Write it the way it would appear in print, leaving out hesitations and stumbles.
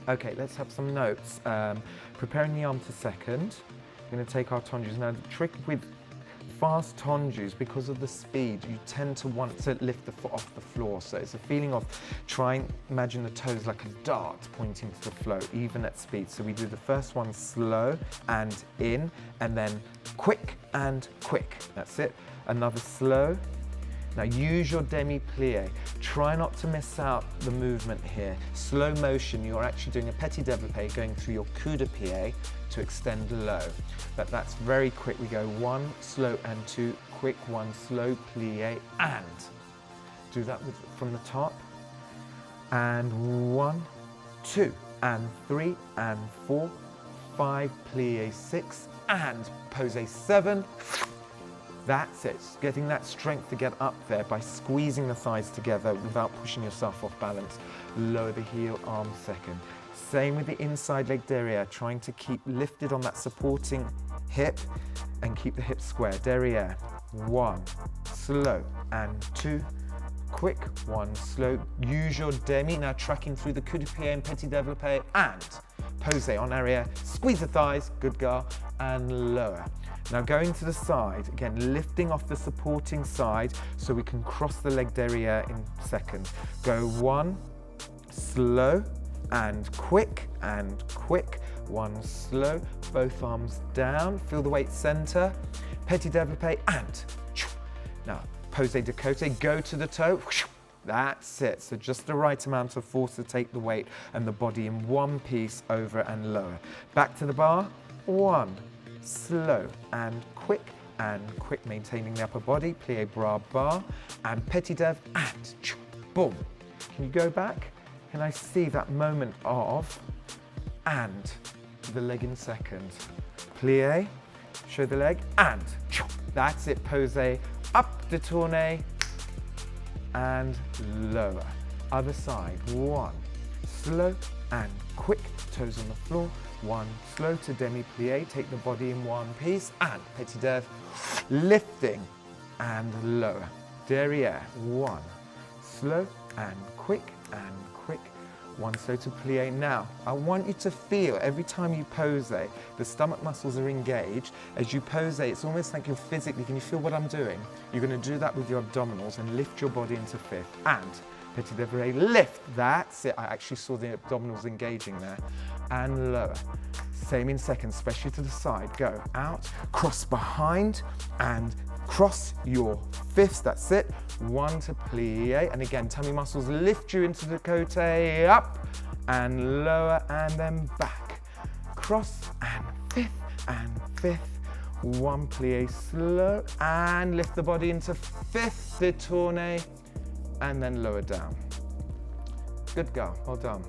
Okay, let's have some notes. Preparing the arm to second. We're going to take our tendus. Now, the trick with fast tendus, because of the speed, you tend to want to lift the foot off the floor. So it's a feeling of imagine the toes like a dart pointing to the floor, even at speed. So we do the first one slow and in, and then quick and quick. That's it. Another slow. Now use your demi-plie. Try not to miss out the movement here. Slow motion, you're actually doing a petit développé going through your coup de pied to extend low. But that's very quick. We go 1, slow and 2, quick, 1, slow, plie, and. Do that from the top. And 1, 2, and 3, and 4, 5, plie 6, and pose 7. That's it, getting that strength to get up there by squeezing the thighs together without pushing yourself off balance. Lower the heel, arm second. Same with the inside leg derriere, trying to keep lifted on that supporting hip and keep the hips square. Derriere, 1, slow, and 2, quick, 1, slow. Use your demi, now tracking through the coup de pied and petit développé, and pose en arrière, squeeze the thighs, good girl, and lower. Now going to the side, again lifting off the supporting side so we can cross the leg derriere in second. Go 1, slow, and quick, 1 slow, both arms down, feel the weight center, petit développé, and now pose de côté, go to the toe, that's it, so just the right amount of force to take the weight and the body in one piece over and lower. Back to the bar, 1, slow and quick, maintaining the upper body, plie bras bar, and petit dév, and boom. Can you go back? Can I see that moment of, and the leg in second. Plie, show the leg, and that's it, pose, up, détourné, and lower. Other side, 1, slow and quick, toes on the floor, 1, slow to demi-plie, take the body in one piece, and petit dév, lifting and lower. Derriere, 1, slow and quick, 1 slow to plie. Now, I want you to feel every time you pose, the stomach muscles are engaged. As you pose, it's almost like you're physically, can you feel what I'm doing? You're going to do that with your abdominals and lift your body into fifth, and petit développé, lift, that's it. I actually saw the abdominals engaging there, and lower. Same in second, especially to the side. Go out, cross behind, and cross your fists, that's it. 1 to plie, and again, tummy muscles lift you into the côté, up, and lower, and then back. Cross, and fifth. 1 plie, slow, and lift the body into fifth, détourné, and then lower down. Good girl, well done.